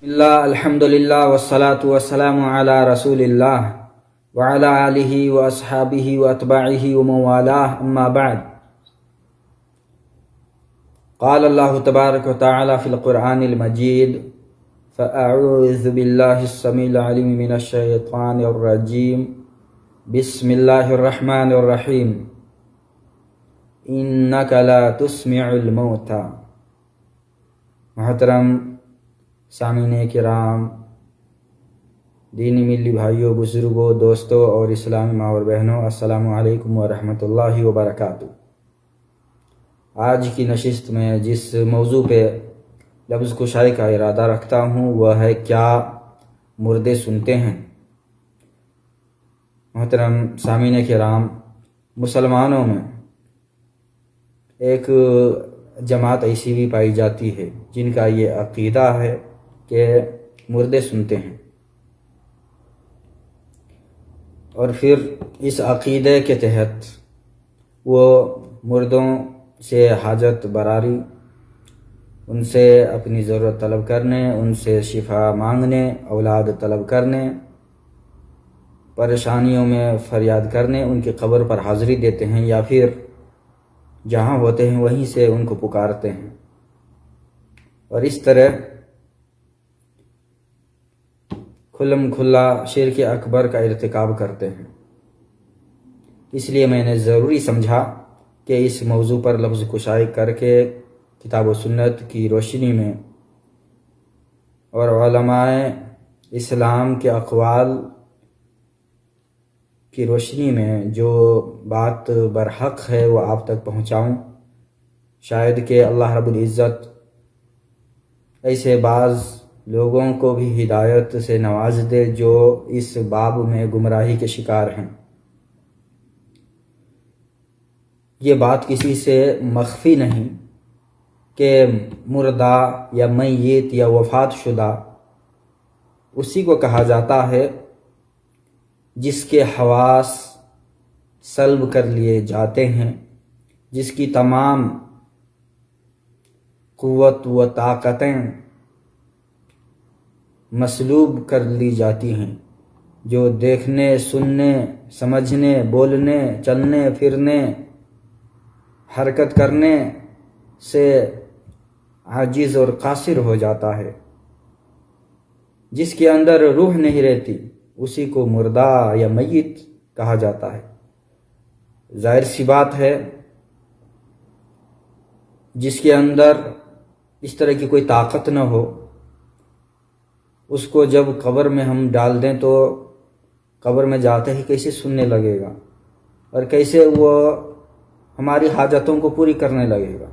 اللہ الحمدللہ والصلاة والسلام علی رسول اللہ وعلی آلہ واصحابہ واتباعہ ومن والاه اما بعد قال اللہ تبارک وتعالی فی القرآن المجید فاعوذ باللہ السمیع العلیم من الشیطان الرجیم بسم اللہ الرحمن الرحیم انک لا تسمع الموتى۔ محترم سامعین کرام، دینی ملی بھائیوں، بزرگوں، دوستوں اور اسلامی ماں اور بہنوں، السلام علیکم ورحمۃ اللہ وبرکاتہ۔ آج کی نشست میں جس موضوع پہ لفظ کشائی کا ارادہ رکھتا ہوں وہ ہے کیا مردے سنتے ہیں؟ محترم سامعین کرام، مسلمانوں میں ایک جماعت ایسی بھی پائی جاتی ہے جن کا یہ عقیدہ ہے کہ مردے سنتے ہیں، اور پھر اس عقیدے کے تحت وہ مردوں سے حاجت براری، ان سے اپنی ضرورت طلب کرنے، ان سے شفا مانگنے، اولاد طلب کرنے، پریشانیوں میں فریاد کرنے، ان کی قبر پر حاضری دیتے ہیں، یا پھر جہاں ہوتے ہیں وہیں سے ان کو پکارتے ہیں، اور اس طرح کھلم کھلا شرک اکبر کا ارتکاب کرتے ہیں۔ اس لیے میں نے ضروری سمجھا کہ اس موضوع پر لفظ کشائی کر کے کتاب و سنت کی روشنی میں اور علماء اسلام کے اقوال کی روشنی میں جو بات برحق ہے وہ آپ تک پہنچاؤں۔ شاید کہ اللہ رب العزت ایسے بعض لوگوں کو بھی ہدایت سے نواز دے جو اس باب میں گمراہی کے شکار ہیں۔ یہ بات کسی سے مخفی نہیں کہ مردہ یا میت یا وفات شدہ اسی کو کہا جاتا ہے جس کے حواس سلب کر لیے جاتے ہیں، جس کی تمام قوت و طاقتیں مسلوب کر لی جاتی ہیں، جو دیکھنے، سننے، سمجھنے، بولنے، چلنے، پھرنے، حرکت کرنے سے عاجز اور قاصر ہو جاتا ہے۔ جس کے اندر روح نہیں رہتی اسی کو مردہ یا میت کہا جاتا ہے۔ ظاہر سی بات ہے جس کے اندر اس طرح کی کوئی طاقت نہ ہو، اس کو جب قبر میں ہم ڈال دیں تو قبر میں جاتے ہی کیسے سننے لگے گا اور کیسے وہ ہماری حاجتوں کو پوری کرنے لگے گا؟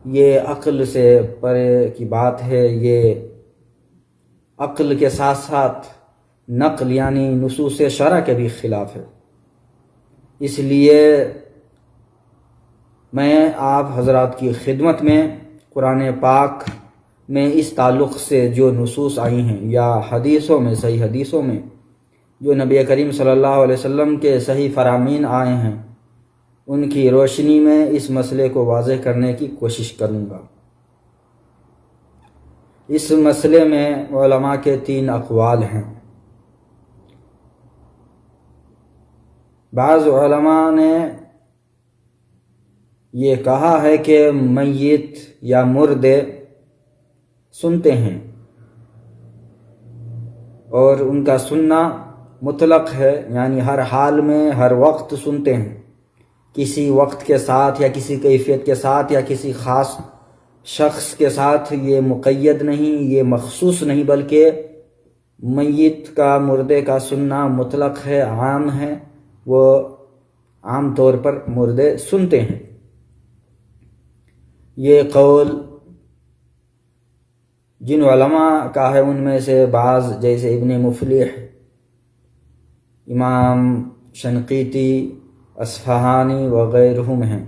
یہ عقل سے پرے کی بات ہے، یہ عقل کے ساتھ ساتھ نقل یعنی نصوص شرع کے بھی خلاف ہے۔ اس لیے میں آپ حضرات کی خدمت میں قرآن پاک میں اس تعلق سے جو نصوص آئی ہیں یا حدیثوں میں، صحیح حدیثوں میں جو نبی کریم صلی اللہ علیہ وسلم کے صحیح فرامین آئے ہیں، ان کی روشنی میں اس مسئلے کو واضح کرنے کی کوشش کروں گا۔ اس مسئلے میں علماء کے 3 اقوال ہیں۔ بعض علماء نے یہ کہا ہے کہ میت یا مردے سنتے ہیں، اور ان کا سننا مطلق ہے، یعنی ہر حال میں ہر وقت سنتے ہیں، کسی وقت کے ساتھ یا کسی کیفیت کے ساتھ یا کسی خاص شخص کے ساتھ یہ مقید نہیں، یہ مخصوص نہیں، بلکہ میت کا، مردے کا سننا مطلق ہے، عام ہے، وہ عام طور پر مردے سنتے ہیں۔ یہ قول جن علماء کا ہے ان میں سے بعض جیسے ابن مفلح، امام شنقیطی، اصفہانی وغیرہم ہیں۔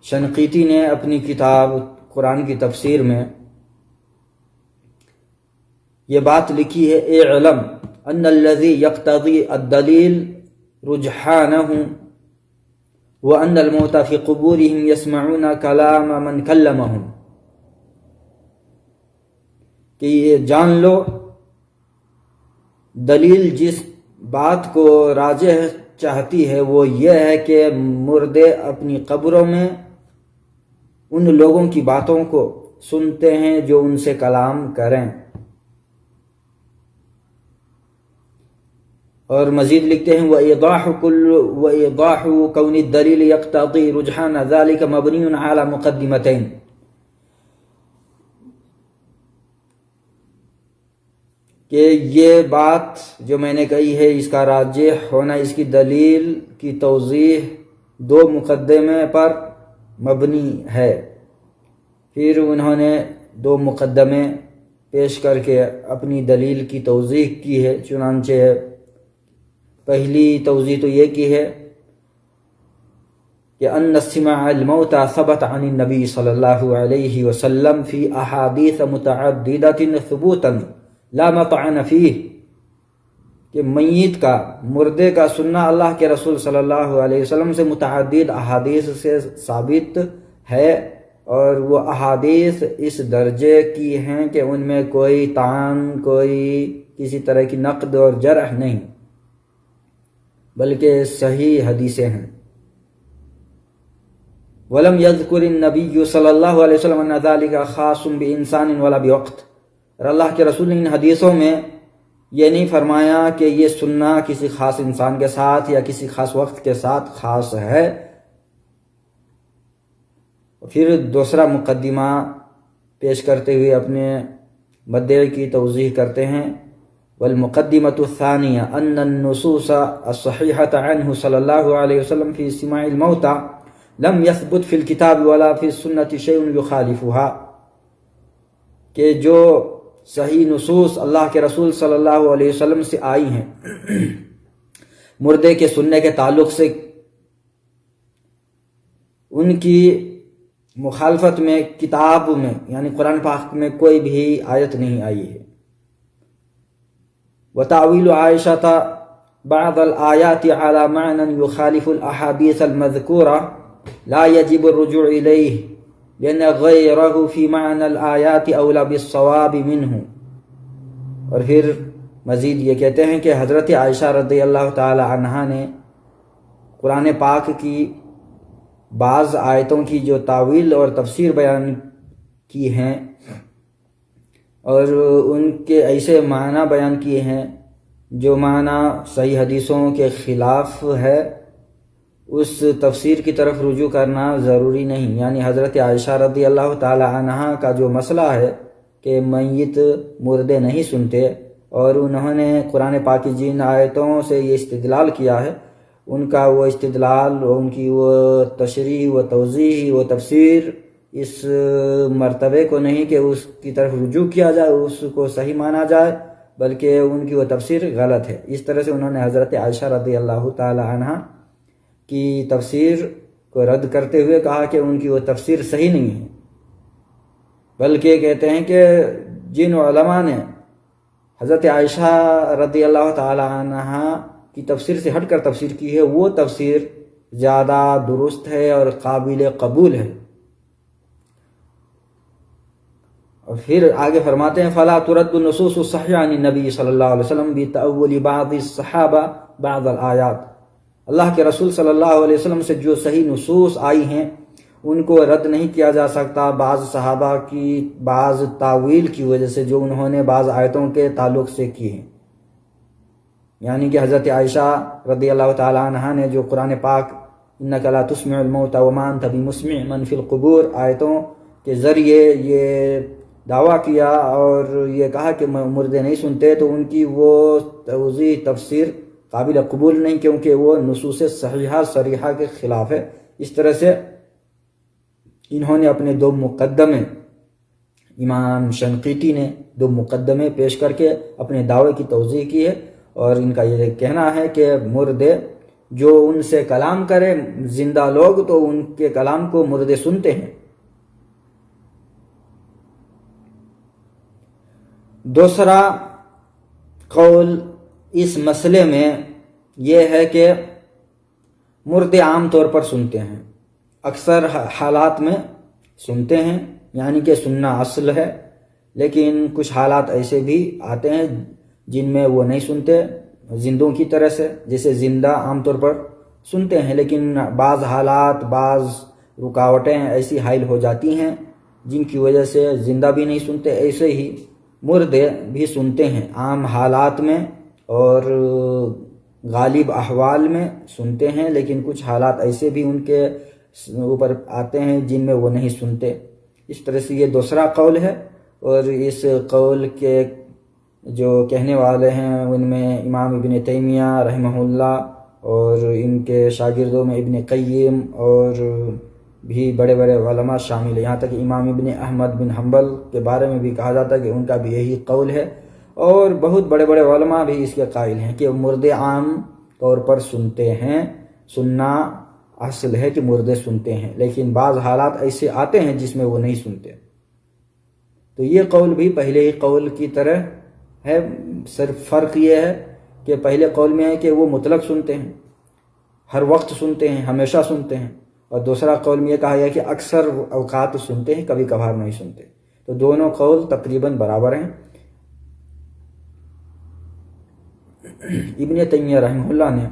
شنقیطی نے اپنی کتاب قرآن کی تفسیر میں یہ بات لکھی ہے، اعلم ان الذی یقتضی الدلیل رجحانہ وان الموتى فی قبورہم یسمعون کلام من کلمہم۔ کہ یہ جان لو دلیل جس بات کو راجح چاہتی ہے وہ یہ ہے کہ مردے اپنی قبروں میں ان لوگوں کی باتوں کو سنتے ہیں جو ان سے کلام کریں. اور مزید لکھتے ہیں وَإِيضَاحُ كَوْنِ الدَّلِيلِ يَقْتَضِي رُجْحَانَ ذَلِكَ مَبْنِيٌّ عَلَى مُقَدِّمَتَيْنِ. کہ یہ بات جو میں نے کہی ہے اس کا راجح ہونا اس کی دلیل کی توضیح دو مقدمے پر مبنی ہے. پھر انہوں نے دو مقدمے پیش کر کے اپنی دلیل کی توضیح کی ہے. چنانچہ پہلی توضیح تو یہ کی ہے کہ ان استماع الموت ثبت عن النبی صلی اللہ علیہ وسلم فی احادیث متعددۃ ثبوتا لا مطعن فیہ، کہ میت کا مردے کا سننا اللہ کے رسول صلی اللہ علیہ وسلم سے متعدد احادیث سے ثابت ہے، اور وہ احادیث اس درجے کی ہیں کہ ان میں کوئی طعن، کوئی کسی طرح کی نقد اور جرح نہیں، بلکہ صحیح حدیثیں ہیں. وَلَمْ يَذْكُرِ النَّبِيُّ صلی اللہ علیہ وسلم أَنَّ ذَلِكَ خَاصٌ بِإِنسَانٍ وَلَا بِوَقْتٍ. اور اللہ کے رسول نے ان حدیثوں میں یہ نہیں فرمایا کہ یہ سننا کسی خاص انسان کے ساتھ یا کسی خاص وقت کے ساتھ خاص ہے. پھر دوسرا مقدمہ پیش کرتے ہوئے اپنے مدعے کی توضیح کرتے ہیں. والمقدمة الثانية أن النصوص الصحيحة عنه صلى الله عليه وسلم في سماع الموتى لم يثبت في الكتاب ولا في السنة شيء يخالفها. کہ جو صحیح نصوص اللہ کے رسول صلی اللہ علیہ وسلم سے آئی ہیں مردے کے سننے کے تعلق سے، ان کی مخالفت میں کتاب میں یعنی قرآن پاک میں کوئی بھی آیت نہیں آئی ہے. وتأويل عائشة بعض الآيات على معنى يخالف الأحاديث المذكورة لا يجب الرجوع إليه لأن غيره في معنى الآيات أولى بالصواب منه. اور پھر مزید یہ کہتے ہیں کہ حضرت عائشہ رضی اللہ تعالی عنہا نے قرآن پاک کی بعض آیتوں کی جو تاویل اور تفسیر بیان کی ہیں اور ان کے ایسے معنی بیان کیے ہیں جو معنی صحیح حدیثوں کے خلاف ہے، اس تفسیر کی طرف رجوع کرنا ضروری نہیں. یعنی حضرت عائشہ رضی اللہ تعالی عنہا کا جو مسئلہ ہے کہ میت مردے نہیں سنتے، اور انہوں نے قرآن پاک کی جن آیتوں سے یہ استدلال کیا ہے ان کا وہ استدلال، ان کی وہ تشریح، وہ توضیح، وہ تفسیر اس مرتبے کو نہیں کہ اس کی طرف رجوع کیا جائے، اس کو صحیح مانا جائے، بلکہ ان کی وہ تفسیر غلط ہے. اس طرح سے انہوں نے حضرت عائشہ رضی اللہ تعالی عنہ کی تفسیر کو رد کرتے ہوئے کہا کہ ان کی وہ تفسیر صحیح نہیں ہے، بلکہ کہتے ہیں کہ جن علماء نے حضرت عائشہ رضی اللہ تعالی عنہ کی تفسیر سے ہٹ کر تفسیر کی ہے وہ تفسیر زیادہ درست ہے اور قابل قبول ہے. اور پھر آگے فرماتے ہیں فلا ترد النصوص الصحیحہ عن النبی صلی اللہ علیہ وسلم بتأول بعض الصحابہ بعض الآیات. اللہ کے رسول صلی اللہ علیہ وسلم سے جو صحیح نصوص آئی ہیں ان کو رد نہیں کیا جا سکتا بعض صحابہ کی بعض تاویل کی وجہ سے جو انہوں نے بعض آیتوں کے تعلق سے کی ہیں. یعنی کہ حضرت عائشہ رضی اللہ تعالی عنہ نے جو قرآن پاک انک لا تسمع الموتى وما انت بمسمع من فی القبور آیتوں کے ذریعے یہ دعویٰ کیا اور یہ کہا کہ مردے نہیں سنتے، تو ان کی وہ توضیح تفسیر قابل قبول نہیں، کیونکہ وہ نصوص صحیحہ صریحہ کے خلاف ہے. اس طرح سے انہوں نے اپنے دو مقدمے، امام شنقیطی نے دو مقدمے پیش کر کے اپنے دعوے کی توضیح کی ہے، اور ان کا یہ کہنا ہے کہ مردے جو ان سے کلام کرے زندہ لوگ تو ان کے کلام کو مردے سنتے ہیں. دوسرا قول اس مسئلے میں یہ ہے کہ مردے عام طور پر سنتے ہیں، اکثر حالات میں سنتے ہیں، یعنی کہ سننا اصل ہے، لیکن کچھ حالات ایسے بھی آتے ہیں جن میں وہ نہیں سنتے، زندوں کی طرح سے، جیسے زندہ عام طور پر سنتے ہیں، لیکن بعض حالات، بعض رکاوٹیں ایسی حائل ہو جاتی ہیں جن کی وجہ سے زندہ بھی نہیں سنتے۔ ایسے ہی مردے بھی سنتے ہیں، عام حالات میں اور غالب احوال میں سنتے ہیں، لیکن کچھ حالات ایسے بھی ان کے اوپر آتے ہیں جن میں وہ نہیں سنتے۔ اس طرح سے یہ دوسرا قول ہے، اور اس قول کے جو کہنے والے ہیں ان میں امام ابن تیمیہ رحمہ اللہ اور ان کے شاگردوں میں ابن قیم اور بھی بڑے بڑے علماء شامل ہیں، یہاں تک امام ابن احمد بن حنبل کے بارے میں بھی کہا جاتا ہے کہ ان کا بھی یہی قول ہے، اور بہت بڑے بڑے علماء بھی اس کے قائل ہیں کہ مردے عام طور پر سنتے ہیں، سننا اصل ہے کہ مردے سنتے ہیں، لیکن بعض حالات ایسے آتے ہیں جس میں وہ نہیں سنتے۔ تو یہ قول بھی پہلے ہی قول کی طرح ہے، صرف فرق یہ ہے کہ پہلے قول میں ہے کہ وہ مطلق سنتے ہیں، ہر وقت سنتے ہیں، ہمیشہ سنتے ہیں، اور دوسرا قول میں یہ کہا گیا کہ اکثر اوقات سنتے ہیں، کبھی کبھار نہیں سنتے۔ تو دونوں قول تقریباً برابر ہیں۔ ابن تیمیہ رحمہ اللہ نے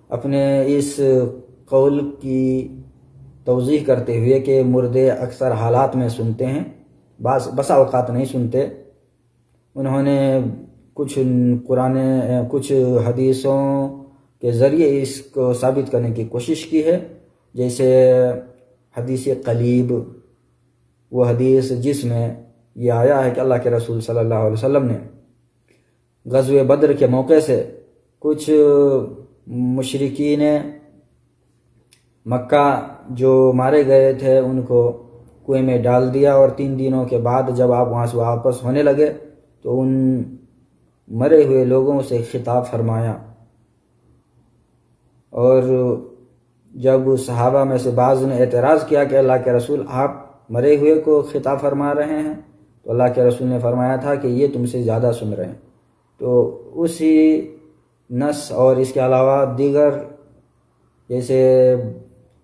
اپنے اس قول کی توضیح کرتے ہوئے کہ مردے اکثر حالات میں سنتے ہیں، بسا اوقات نہیں سنتے، انہوں نے کچھ حدیثوں کے ذریعے اس کو ثابت کرنے کی کوشش کی ہے، جیسے حدیث قلیب، وہ حدیث جس میں یہ آیا ہے کہ اللہ کے رسول صلی اللہ علیہ وسلم نے غزوہ بدر کے موقع سے کچھ مشرکین مکہ جو مارے گئے تھے ان کو کنویں میں ڈال دیا، اور 3 دنوں کے بعد جب آپ وہاں سے واپس ہونے لگے تو ان مرے ہوئے لوگوں سے خطاب فرمایا، اور جب صحابہ میں سے بعض نے اعتراض کیا کہ اللہ کے رسول آپ مرے ہوئے کو خطاب فرما رہے ہیں، تو اللہ کے رسول نے فرمایا تھا کہ یہ تم سے زیادہ سن رہے ہیں۔ تو اسی نص اور اس کے علاوہ دیگر جیسے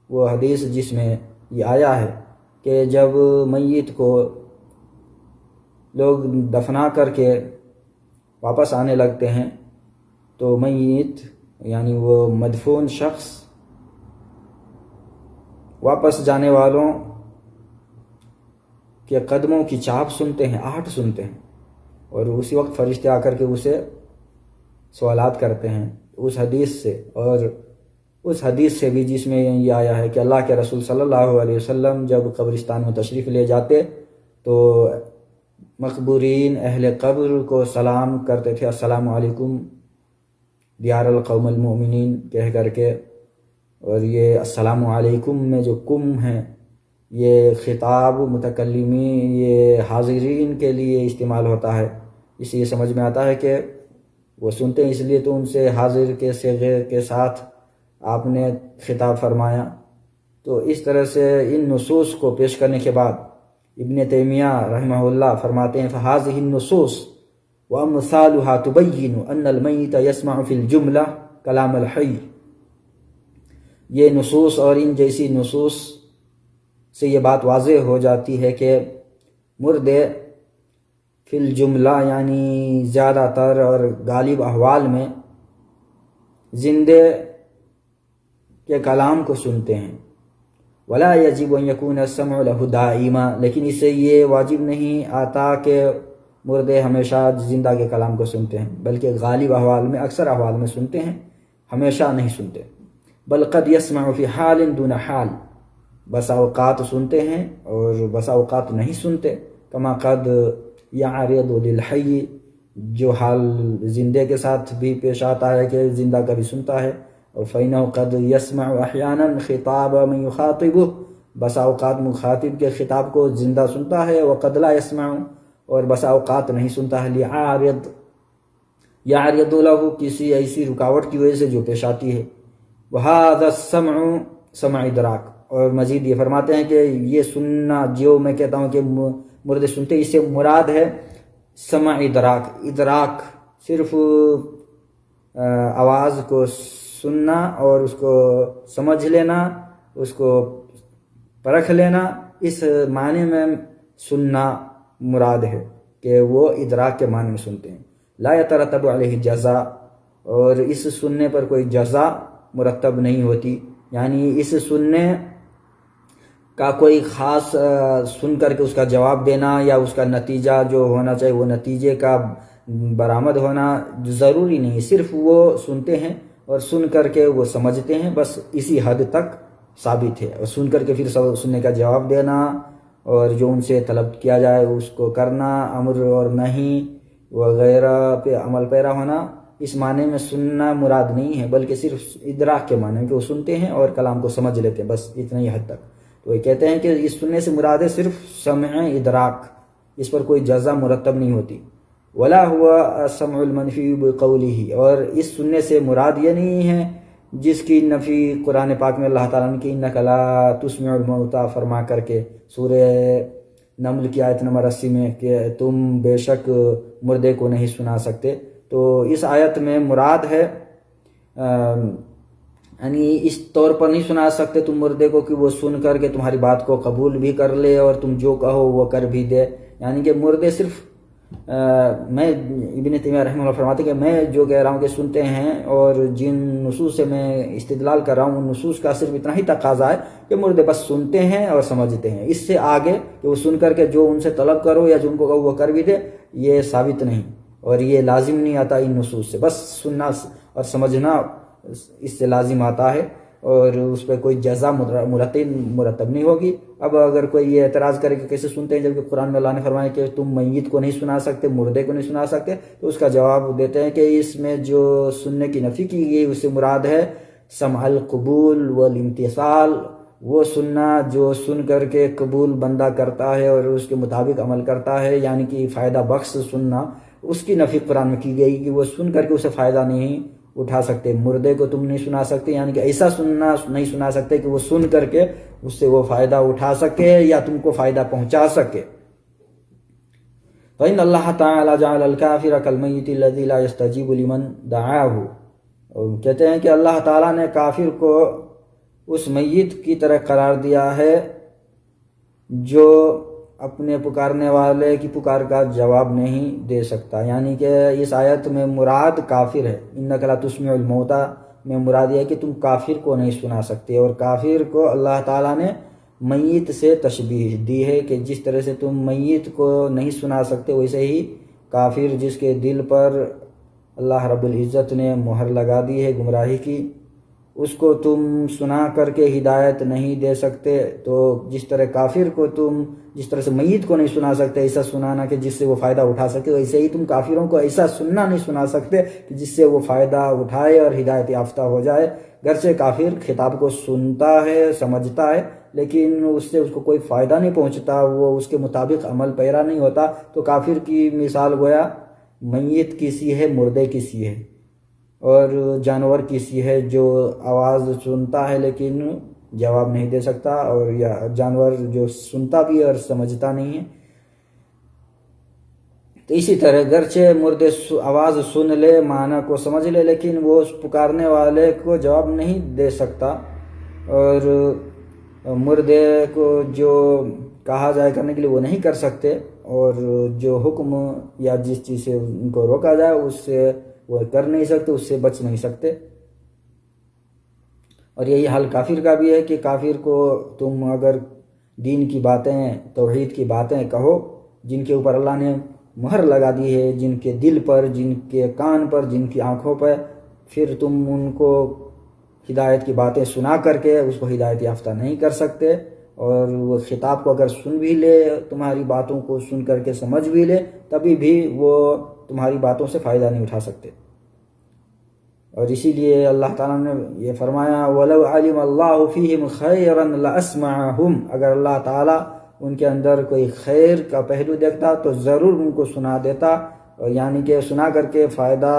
وہ حدیث جس میں یہ آیا ہے کہ جب میت کو لوگ دفنا کر کے واپس آنے لگتے ہیں تو میت یعنی وہ مدفون شخص واپس جانے والوں کے قدموں کی چاپ سنتے ہیں، آہٹ سنتے ہیں، اور اسی وقت فرشتے آ کر کے اسے سوالات کرتے ہیں اس حدیث سے، اور اس حدیث سے بھی جس میں یہ آیا ہے کہ اللہ کے رسول صلی اللہ علیہ وسلم جب قبرستان میں تشریف لے جاتے تو مقبورین اہل قبر کو سلام کرتے تھے، السلام علیکم دیار القوم المؤمنین کہہ کر کے، اور یہ السلام علیکم میں جو کم ہے یہ خطاب متکلمی یہ حاضرین کے لیے استعمال ہوتا ہے، اس لیے سمجھ میں آتا ہے کہ وہ سنتے ہیں، اس لیے تو ان سے حاضر کے صیغے کے ساتھ آپ نے خطاب فرمایا۔ تو اس طرح سے ان نصوص کو پیش کرنے کے بعد ابن تیمیہ رحمہ اللہ فرماتے ہیں فَهَذِهِ النُّصُوص وَأَمْثَالُهَا تُبَيِّنُ أَنَّ الْمَيِّتَ يَسْمَعُ فِي الْجُمْلَةِ كَلَامَ الْحَيِّ، یہ نصوص اور ان جیسی نصوص سے یہ بات واضح ہو جاتی ہے کہ مردے فی الجملہ یعنی زیادہ تر اور غالب احوال میں زندے کے کلام کو سنتے ہیں، ولا یجب ان یکون السمع له دائما، لیکن اس سے یہ واجب نہیں آتا کہ مردے ہمیشہ زندہ کے کلام کو سنتے ہیں، بلکہ غالب احوال میں اکثر احوال میں سنتے ہیں، ہمیشہ نہیں سنتے۔ بل قد يسمع في حال دون حال، بسا اوقات سنتے ہیں اور بسا اوقات نہیں سنتے، کما قد یعرض للحی، جو حال زندے کے ساتھ بھی پیش آتا ہے کہ زندہ کبھی سنتا ہے، اور فَإِنَّهُ قَدْ يَسْمَعُ أَحْيَانًا خِطَابَ مَنْ يُخَاطِبُهُ، بسا اوقات مخاطب کے خطاب کو زندہ سنتا ہے، وَقَدْ لَا يَسْمَعُ، اور بسا اوقات نہیں سنتا ہے، لِعَارِض یعرض لَهُ، کسی ایسی رکاوٹ کی وجہ سے جو پیش آتی ہے، وَهَذَا السَّمْعُ سمع ادراک، اور مزید یہ فرماتے ہیں کہ یہ سننا جو میں کہتا ہوں کہ مردے سنتے، اس سے مراد ہے سمع ادراک، ادراک صرف آواز کو سننا اور اس کو سمجھ لینا، اس کو پرکھ لینا، اس معنی میں سننا مراد ہے۔ کہ وہ ادراک کے معنی میں سنتے ہیں. لا یترتب علیہ جزا، اور اس سننے پر کوئی جزا مرتب نہیں ہوتی، یعنی اس سننے کا کوئی خاص سن کر کے اس کا جواب دینا یا اس کا نتیجہ جو ہونا چاہیے وہ نتیجے کا برآمد ہونا ضروری نہیں. صرف وہ سنتے ہیں اور سن کر کے وہ سمجھتے ہیں، بس اسی حد تک ثابت ہے. اور سن کر کے پھر سننے کا جواب دینا اور جو ان سے طلب کیا جائے اس کو کرنا، امر اور نہیں وغیرہ پہ عمل پیرا ہونا، اس معنی میں سننا مراد نہیں ہے، بلکہ صرف ادراک کے معنی میں کہ وہ سنتے ہیں اور کلام کو سمجھ لیتے ہیں، بس اتنا ہی حد تک. تو یہ کہتے ہیں کہ اس سننے سے مراد ہے صرف سمع ادراک، اس پر کوئی جزا مرتب نہیں ہوتی. ولا ہوا سمع المنفی بقولہ، اور اس سننے سے مراد یہ نہیں ہے جس کی نفی قرآن پاک میں اللہ تعالیٰ نے کہ انک لا تسمع الموتى فرما کر کے سورہ نمل کی آیت نمبر 80 میں کہ تم بے شک مردے کو نہیں سنا سکتے. تو اس آیت میں مراد ہے یعنی اس طور پر نہیں سنا سکتے تم مردے کو کہ وہ سن کر کے تمہاری بات کو قبول بھی کر لے اور تم جو کہو وہ کر بھی دے. یعنی کہ مردے صرف میں ابن تیمیہ رحمہ اللہ فرماتے کہ میں جو کہہ رہا ہوں کہ سنتے ہیں، اور جن نصوص سے میں استدلال کر رہا ہوں ان نصوص کا صرف اتنا ہی تقاضا ہے کہ مردے بس سنتے ہیں اور سمجھتے ہیں. اس سے آگے کہ وہ سن کر کے جو ان سے طلب کرو یا جن کو کہو وہ کر بھی دے، یہ ثابت نہیں اور یہ لازم نہیں آتا ان نصوص سے. بس سننا اور سمجھنا اس سے لازم آتا ہے اور اس پہ کوئی جزا مرتب نہیں ہوگی. اب اگر کوئی یہ اعتراض کرے کہ کیسے سنتے ہیں جبکہ قرآن میں اللہ نے فرمایا کہ تم میت کو نہیں سنا سکتے، مردے کو نہیں سنا سکتے، تو اس کا جواب دیتے ہیں کہ اس میں جو سننے کی نفی کی گئی اس سے مراد ہے سمع القبول والامتثال، وہ سننا جو سن کر کے قبول بندہ کرتا ہے اور اس کے مطابق عمل کرتا ہے، یعنی کہ فائدہ بخش سننا، اس کی نفی قرآن میں کی گئی کہ وہ سن کر کے اسے فائدہ نہیں اٹھا سکتے. مردے کو تم نہیں سنا سکتے، یعنی کہ ایسا سننا نہیں سنا سکتے کہ وہ سن کر کے اس سے وہ فائدہ اٹھا سکے یا تم کو فائدہ پہنچا سکے. فإن اللہ تعالی جعل الکافر کالمیت الذی لا یستجیب لمن دعاہ، اور کہتے ہیں کہ اللہ تعالیٰ نے کافر کو اس میت کی طرح قرار دیا ہے جو اپنے پکارنے والے کی پکار کا جواب نہیں دے سکتا. یعنی کہ اس آیت میں مراد کافر ہے. انک لا تسمع الموتى میں مراد یہ ہے کہ تم کافر کو نہیں سنا سکتے، اور کافر کو اللہ تعالیٰ نے میت سے تشبیہ دی ہے کہ جس طرح سے تم میت کو نہیں سنا سکتے ویسے ہی کافر جس کے دل پر اللہ رب العزت نے مہر لگا دی ہے گمراہی کی، اس کو تم سنا کر کے ہدایت نہیں دے سکتے. تو جس طرح کافر کو تم جس طرح سے میت کو نہیں سنا سکتے ایسا سنانا کہ جس سے وہ فائدہ اٹھا سکے، ویسے ہی تم کافروں کو ایسا سننا نہیں سنا سکتے کہ جس سے وہ فائدہ اٹھائے اور ہدایت یافتہ ہو جائے. گرچہ کافر خطاب کو سنتا ہے سمجھتا ہے لیکن اس سے اس کو کوئی فائدہ نہیں پہنچتا، وہ اس کے مطابق عمل پیرا نہیں ہوتا. تو کافر کی مثال گویا میت کسی ہے، مردے کسی ہے، اور جانور کسی ہے جو آواز سنتا ہے لیکن جواب نہیں دے سکتا، اور یا جانور جو سنتا بھی اور سمجھتا نہیں ہے. تو اسی طرح گرچہ مردے آواز سن لے، معنی کو سمجھ لے، لیکن وہ اس پکارنے والے کو جواب نہیں دے سکتا، اور مردے کو جو کہا جائے کرنے کے لیے وہ نہیں کر سکتے، اور جو حکم یا جس چیز سے ان کو روکا جائے اس سے وہ کر نہیں سکتے، اس سے بچ نہیں سکتے. اور یہی حال کافر کا بھی ہے کہ کافر کو تم اگر دین کی باتیں، توحید کی باتیں کہو جن کے اوپر اللہ نے مہر لگا دی ہے، جن کے دل پر، جن کے کان پر، جن کی آنکھوں پر، پھر تم ان کو ہدایت کی باتیں سنا کر کے اس کو ہدایت یافتہ نہیں کر سکتے، اور وہ خطاب کو اگر سن بھی لے، تمہاری باتوں کو سن کر کے سمجھ بھی لے، تبھی بھی وہ تمہاری باتوں سے فائدہ نہیں اٹھا سکتے. اور اسی لیے اللہ تعالیٰ نے یہ فرمایا وَلَوْ عَلِمَ اللَّهُ فِيهِمْ خَيْرًا لَأَسْمَعَهُمْ، اگر اللہ تعالیٰ ان کے اندر کوئی خیر کا پہلو دیکھتا تو ضرور ان کو سنا دیتا، یعنی کہ سنا کر کے فائدہ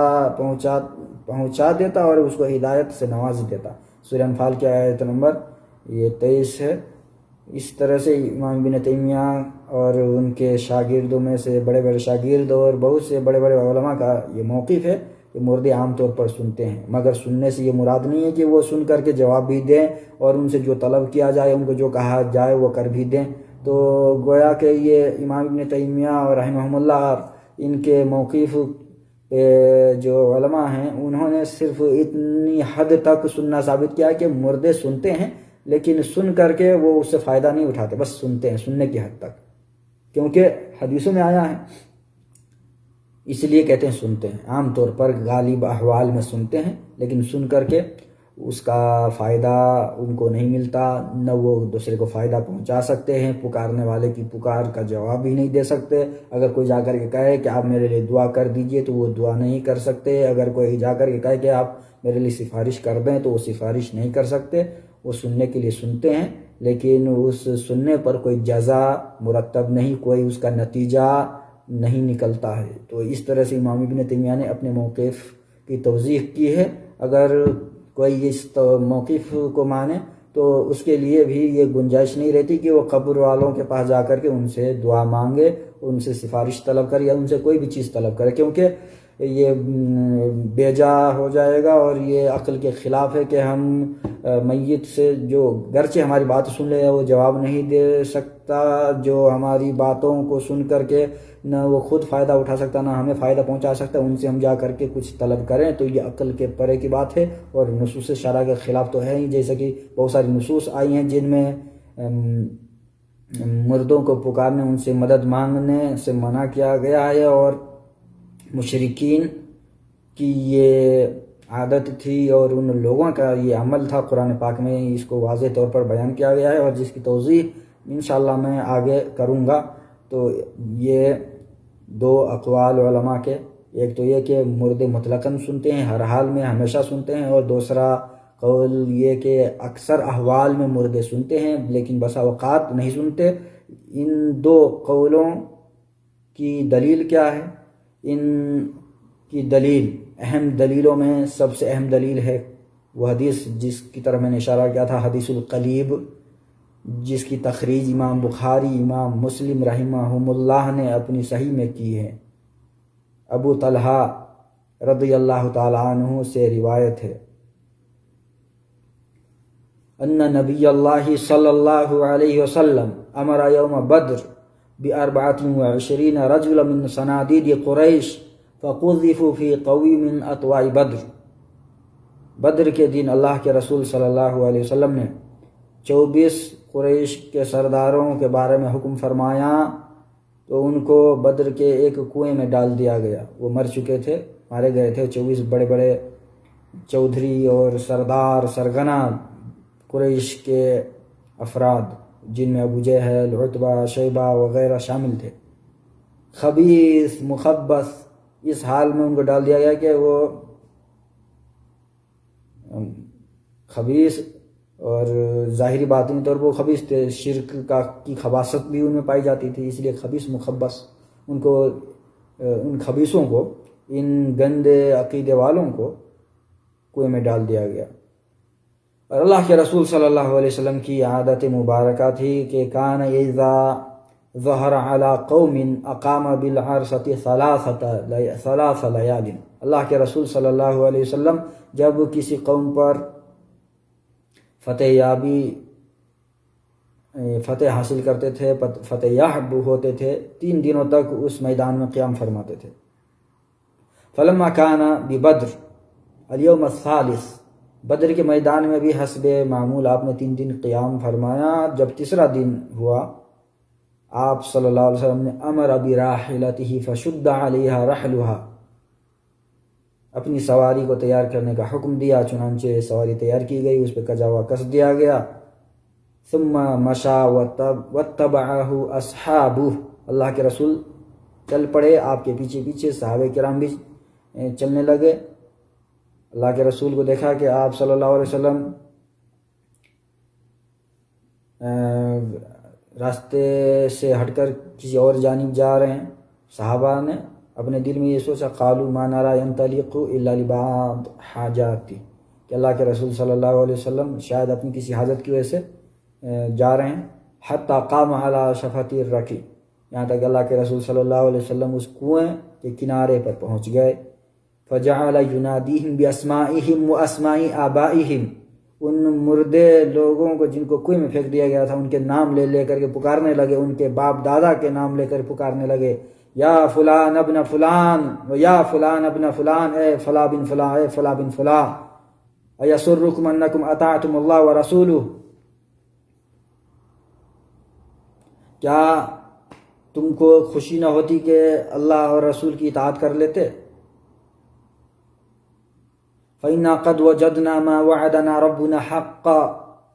پہنچا دیتا اور اس کو ہدایت سے نواز دیتا. سورہ انفال کی آیت نمبر 23 ہے. اس طرح سے امام ابن تیمیہ اور ان کے شاگردوں میں سے بڑے بڑے شاگرد اور بہت سے بڑے بڑے علماء کا یہ موقف ہے کہ مردے عام طور پر سنتے ہیں، مگر سننے سے یہ مراد نہیں ہے کہ وہ سن کر کے جواب بھی دیں اور ان سے جو طلب کیا جائے، ان کو جو کہا جائے وہ کر بھی دیں. تو گویا کہ یہ امام ابن تیمیہ اور رحمہ اللہ ان کے موقف جو علماء ہیں انہوں نے صرف اتنی حد تک سننا ثابت کیا کہ مردے سنتے ہیں، لیکن سن کر کے وہ اس سے فائدہ نہیں اٹھاتے، بس سنتے ہیں سننے کی حد تک، کیونکہ حدیثوں میں آیا ہے اس لیے کہتے ہیں سنتے ہیں۔ عام طور پر غالب احوال میں سنتے ہیں، لیکن سن کر کے اس کا فائدہ ان کو نہیں ملتا، نہ وہ دوسرے کو فائدہ پہنچا سکتے ہیں، پکارنے والے کی پکار کا جواب بھی نہیں دے سکتے۔ اگر کوئی جا کر کے کہے کہ آپ میرے لیے دعا کر دیجئے تو وہ دعا نہیں کر سکتے، اگر کوئی جا کر کے کہے کہ آپ میرے لیے سفارش کر دیں تو وہ سفارش نہیں کر سکتے۔ وہ سننے کے لیے سنتے ہیں، لیکن اس سننے پر کوئی جزا مرتب نہیں، کوئی اس کا نتیجہ نہیں نکلتا ہے۔ تو اس طرح سے امام ابن تیمیہ نے اپنے موقف کی توضیح کی ہے۔ اگر کوئی اس موقف کو مانے تو اس کے لیے بھی یہ گنجائش نہیں رہتی کہ وہ قبر والوں کے پاس جا کر کے ان سے دعا مانگے، ان سے سفارش طلب کرے یا ان سے کوئی بھی چیز طلب کرے، کیونکہ یہ بے جا ہو جائے گا اور یہ عقل کے خلاف ہے کہ ہم میت سے، جو گرچہ ہماری بات سن لے وہ جواب نہیں دے سکتا، جو ہماری باتوں کو سن کر کے نہ وہ خود فائدہ اٹھا سکتا نہ ہمیں فائدہ پہنچا سکتا، ان سے ہم جا کر کے کچھ طلب کریں تو یہ عقل کے پرے کی بات ہے اور نصوص شرع کے خلاف تو ہے ہی۔ جیسے کہ بہت ساری نصوص آئی ہیں جن میں مردوں کو پکارنے، ان سے مدد مانگنے سے منع کیا گیا ہے، اور مشرکین کی یہ عادت تھی اور ان لوگوں کا یہ عمل تھا۔ قرآن پاک میں اس کو واضح طور پر بیان کیا گیا ہے اور جس کی توضیح انشاءاللہ میں آگے کروں گا۔ تو یہ دو اقوال علماء کے، ایک تو یہ کہ مردے مطلقاً سنتے ہیں، ہر حال میں ہمیشہ سنتے ہیں، اور دوسرا قول یہ کہ اکثر احوال میں مردے سنتے ہیں لیکن بسا اوقات نہیں سنتے۔ ان دو قولوں کی دلیل کیا ہے؟ ان کی دلیل، اہم دلیلوں میں سب سے اہم دلیل ہے وہ حدیث جس کی طرف میں نے اشارہ کیا تھا، حدیث القلیب، جس کی تخریج امام بخاری، امام مسلم رحمہم اللہ نے اپنی صحیح میں کی ہے۔ ابو طلحہ رضی اللہ تعالی عنہ سے روایت ہے، ان نبی اللہ صلی اللہ علیہ وسلم امر یوم بدر ب24 رجلا من صنادید قریش فقذفوا فی قوی من اطواع بدر۔ بدر کے دن اللہ کے رسول صلی اللہ علیہ وسلم نے 24 قریش کے سرداروں کے بارے میں حکم فرمایا تو ان کو بدر کے ایک کنویں میں ڈال دیا گیا۔ وہ مر چکے تھے، مارے گئے تھے 24 بڑے بڑے چودھری اور سردار سرگنا قریش کے افراد، جن میں ابو جہل، عتبہ، شیبہ وغیرہ شامل تھے۔ خبیث مخبث اس حال میں ان کو ڈال دیا گیا کہ وہ خبیث اور ظاہری باطنی طور پر وہ خبیث تھے، شرک کی خباثت بھی ان میں پائی جاتی تھی، اس لیے خبیث مخبث ان خبیثوں کو، ان گندے عقیدے والوں کو کنویں میں ڈال دیا گیا۔ اور اللہ کے رسول صلی اللہ علیہ وسلم کی عادت مبارکہ تھی کہ کان اذا ظہر علی قوم اقام بالعرصۃ ثلاث لیال۔ اللہ کے رسول صلی اللہ علیہ وسلم جب کسی قوم پر فتح حاصل کرتے تھے، فتح یاب ہوتے تھے، 3 دنوں تک اس میدان میں قیام فرماتے تھے۔ فلما کان ببدر الیوم الثالث، بدر کے میدان میں بھی حسب معمول آپ نے 3 دن قیام فرمایا۔ جب تیسرا دن ہوا، آپ صلی اللہ علیہ وسلم نے امر براحلتہ فشد علیہا رحلہا، اپنی سواری کو تیار کرنے کا حکم دیا، چنانچہ سواری تیار کی گئی، اس پہ کجا ہوا کس دیا گیا۔ ثم مشا واتبعہ اصحابہ، اللہ کے رسول چل پڑے، آپ کے پیچھے پیچھے صحابہ کرام بھی چلنے لگے۔ اللہ کے رسول کو دیکھا کہ آپ صلی اللہ علیہ وسلم راستے سے ہٹ کر کسی اور جانب جا رہے ہیں، صحابہ نے اپنے دل میں یہ سوچا، قالوا ما نرى ينطلق الا لبعض حاجات، کہ اللہ کے رسول صلی اللہ علیہ وسلم شاید اپنی کسی حاجت کی وجہ سے جا رہے ہیں۔ حتی قام على شفة الرکی، یہاں تک اللہ کے رسول صلی اللہ علیہ وسلم اس کنویں کے کنارے پر پہنچ گئے۔ فجعل ینادیہم باسمائہم واسماء آبائہم، ان مردے لوگوں کو جن کو کنویں میں پھینک دیا گیا تھا ان کے نام لے لے کر کے پکارنے لگے، ان کے باپ دادا کے نام لے کر پکارنے لگے، یا فلان ابن فلان و یا فلان ابن فلان، اے فلاں بن فلاں، اے فلاں بن فلاں، ایسرکم انکم اطعتم اللہ ورسولہ، کیا تم کو خوشی نہ ہوتی کہ اللہ اور رسول کی اطاعت کر لیتے؟ فَإِنَّا قَدْ وَجَدْنَا مَا وَعَدَنَا رَبُّنَا حَقًّا،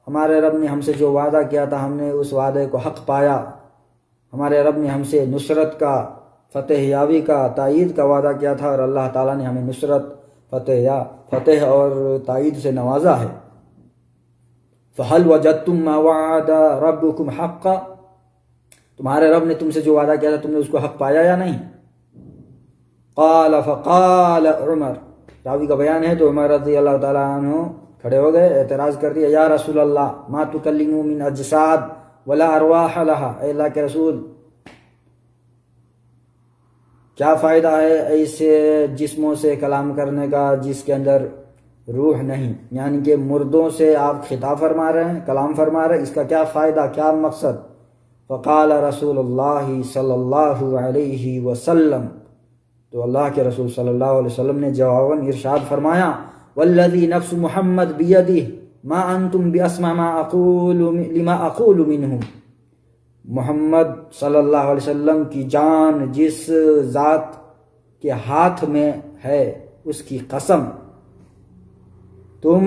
ہمارے رب نے ہم سے جو وعدہ کیا تھا ہم نے اس وعدے کو حق پایا، ہمارے رب نے ہم سے نصرت کا، فتح یابی کا، تائید کا وعدہ کیا تھا، اور اللہ تعالیٰ نے ہمیں نصرت، فتح اور تائید سے نوازا ہے۔ فَهَلْ وَجَدْتُم مَّا وَعَدَ رَبُّكُمْ حَقًّا، تمہارے رب نے تم سے جو وعدہ کیا تھا تم نے اس کو حق پایا یا نہیں؟ فقال عمر، راوی کا بیان ہے، تو عمر رضی اللہ تعالیٰ عنہ کھڑے ہو گئے، اعتراض کر دیا، یا رسول اللہ ما تکلموا من اجساد ولا ارواح لها، اے اللہ کے رسول کیا فائدہ ہے ایسے جسموں سے کلام کرنے کا جس کے اندر روح نہیں، یعنی کہ مردوں سے آپ خطاب فرما رہے ہیں، کلام فرما رہے ہیں، اس کا کیا فائدہ، کیا مقصد؟ فقال رسول اللہ صلی اللہ علیہ وسلم، تو اللہ کے رسول صلی اللہ علیہ وسلم نے جواباً ارشاد فرمایا، والذی نفس محمد بیدہ ما انتم باسمع لما اقول منہم، محمد صلی اللہ علیہ وسلم کی جان جس ذات کے ہاتھ میں ہے اس کی قسم، تم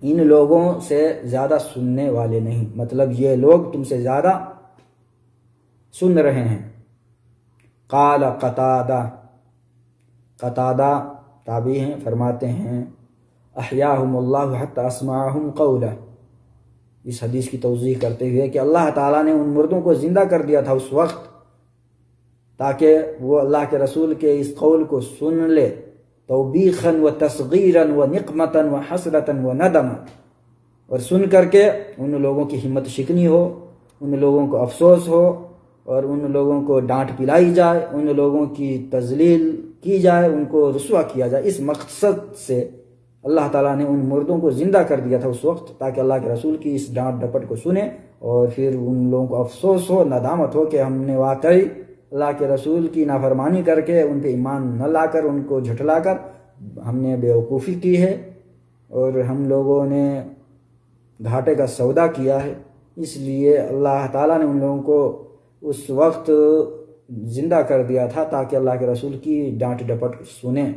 ان لوگوں سے زیادہ سننے والے نہیں، مطلب یہ لوگ تم سے زیادہ سن رہے ہیں۔ قال قتادہ تابعی ہیں، فرماتے ہیں احیاہم اللہ حتی اسمعہم قولہ، اس حدیث کی توضیح کرتے ہوئے کہ اللہ تعالیٰ نے ان مردوں کو زندہ کر دیا تھا اس وقت تاکہ وہ اللہ کے رسول کے اس قول کو سن لے، توبیخاً و تصغیراً و نقمتاً و حسرتاً و ندما، اور سن کر کے ان لوگوں کی ہمت شکنی ہو، ان لوگوں کو افسوس ہو، اور ان لوگوں کو ڈانٹ پلائی جائے، ان لوگوں کی تذلیل کی جائے، ان کو رسوا کیا جائے، اس مقصد سے اللہ تعالیٰ نے ان مردوں کو زندہ کر دیا تھا اس وقت تاکہ اللہ کے رسول کی اس ڈانٹ ڈپٹ کو سنیں، اور پھر ان لوگوں کو افسوس ہو، ندامت ہو کہ ہم نے واقعی اللہ کے رسول کی نافرمانی کر کے ان پہ ایمان نہ لا کر، ان کو جھٹلا کر ہم نے بیوقوفی کی ہے، اور ہم لوگوں نے گھاٹے کا سودا کیا ہے۔ اس لیے اللہ تعالیٰ نے ان لوگوں کو اس وقت زندہ کر دیا تھا تاکہ اللہ کے رسول کی ڈانٹ ڈپٹ سنیں۔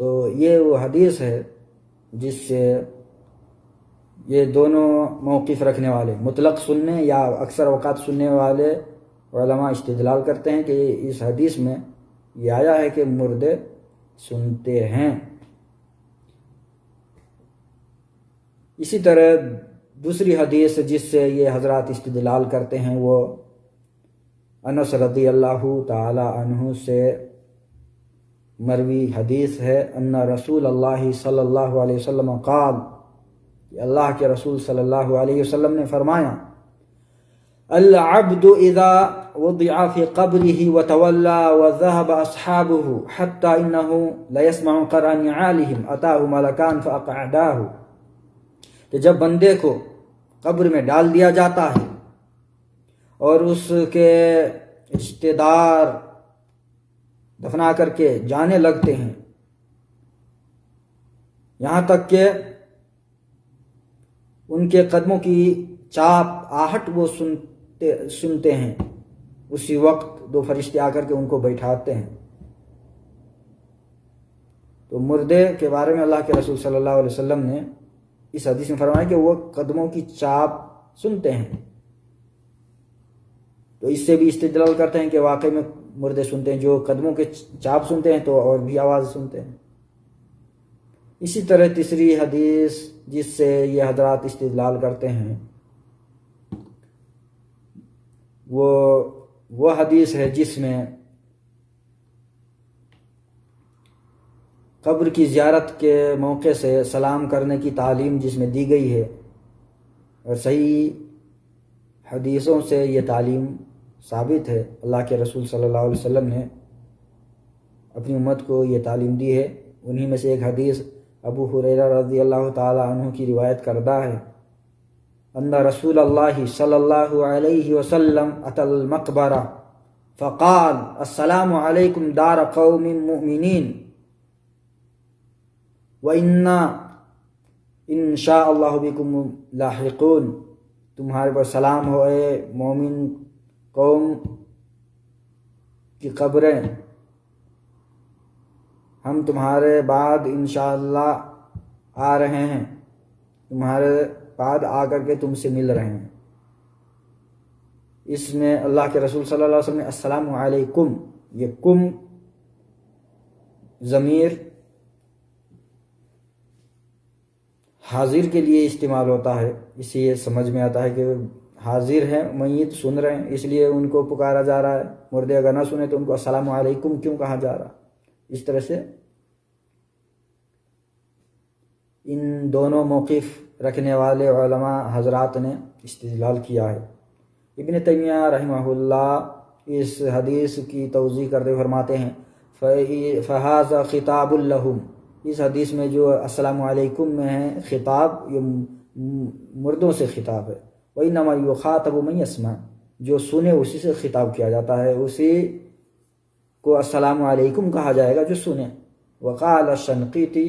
تو یہ وہ حدیث ہے جس سے یہ دونوں موقف رکھنے والے، مطلق سننے یا اکثر اوقات سننے والے علماء استدلال کرتے ہیں کہ اس حدیث میں یہ آیا ہے کہ مردے سنتے ہیں۔ اسی طرح دوسری حدیث جس سے یہ حضرات استدلال کرتے ہیں وہ انس رضی اللہ تعالی عنہ سے مروی حدیث ہے، ان رسول اللہ صلی اللہ علیہ وسلم قال، کہ اللہ کے رسول صلی اللہ علیہ وسلم نے فرمایا، العبد اذا وضع في قبره وتولى وذهب اصحابه حتى انه ليسمع قرع نعالهم اتاه ملكان فاقعداه، کہ جب بندے کو قبر میں ڈال دیا جاتا ہے اور اس کے رشتہ دار دفنا کر کے جانے لگتے ہیں، یہاں تک کہ ان کے قدموں کی چاپ آہٹ وہ سنتے ہیں، اسی وقت دو فرشتے آ کر کے ان کو بیٹھاتے ہیں۔ تو مردے کے بارے میں اللہ کے رسول صلی اللہ علیہ وسلم نے اس حدیث میں فرمایا کہ وہ قدموں کی چاپ سنتے ہیں، تو اس سے بھی استدلال کرتے ہیں کہ واقعی میں مردے سنتے ہیں، جو قدموں کے چاپ سنتے ہیں تو اور بھی آواز سنتے ہیں۔ اسی طرح تیسری حدیث جس سے یہ حضرات استدلال کرتے ہیں وہ حدیث ہے جس میں قبر کی زیارت کے موقع سے سلام کرنے کی تعلیم جس میں دی گئی ہے، اور صحیح حدیثوں سے یہ تعلیم ثابت ہے، اللہ کے رسول صلی اللہ علیہ وسلم نے اپنی امت کو یہ تعلیم دی ہے انہی میں سے ایک حدیث ابو ہریرہ رضی اللہ تعالی عنہ کی روایت کردہ ہے، ان رسول اللہ صلی اللہ علیہ وسلم اتی المقبرہ فقال السلام علیکم دار قوم مؤمنین وَإِنَّا إِن شاء اللہ بکم لاحقون، تمہارے پر سلام ہو اے مومن قوم کی قبریں، ہم تمہارے بعد انشاءاللہ آ رہے ہیں، تمہارے بعد آ کر کے تم سے مل رہے ہیں۔ اس میں اللہ کے رسول صلی اللہ علیہ وسلم نے السلام علیکم، یہ کم ضمیر حاضر کے لیے استعمال ہوتا ہے، اس سے یہ سمجھ میں آتا ہے کہ حاضر ہیں، میت سن رہے ہیں، اس لیے ان کو پکارا جا رہا ہے۔ مردے اگر نہ سنے تو ان کو السلام علیکم کیوں کہا جا رہا؟ اس طرح سے ان دونوں موقف رکھنے والے علماء حضرات نے استدلال کیا ہے۔ ابن تیمیہ رحمہ اللہ اس حدیث کی توضیح کرتے ہوئے فرماتے ہیں فَهَذَا خِطَابٌ لَهُمْ، اس حدیث میں جو السلام علیکم میں ہے خطاب، یہ مردوں سے خطاب ہے۔ وَإِنَّمَا يُخَاطَبُ مَن يَسْمَعُ، جو سنے اسی سے خطاب کیا جاتا ہے، اسی کو السلام علیکم کہا جائے گا جو سنے۔ وقال الشنقیطی،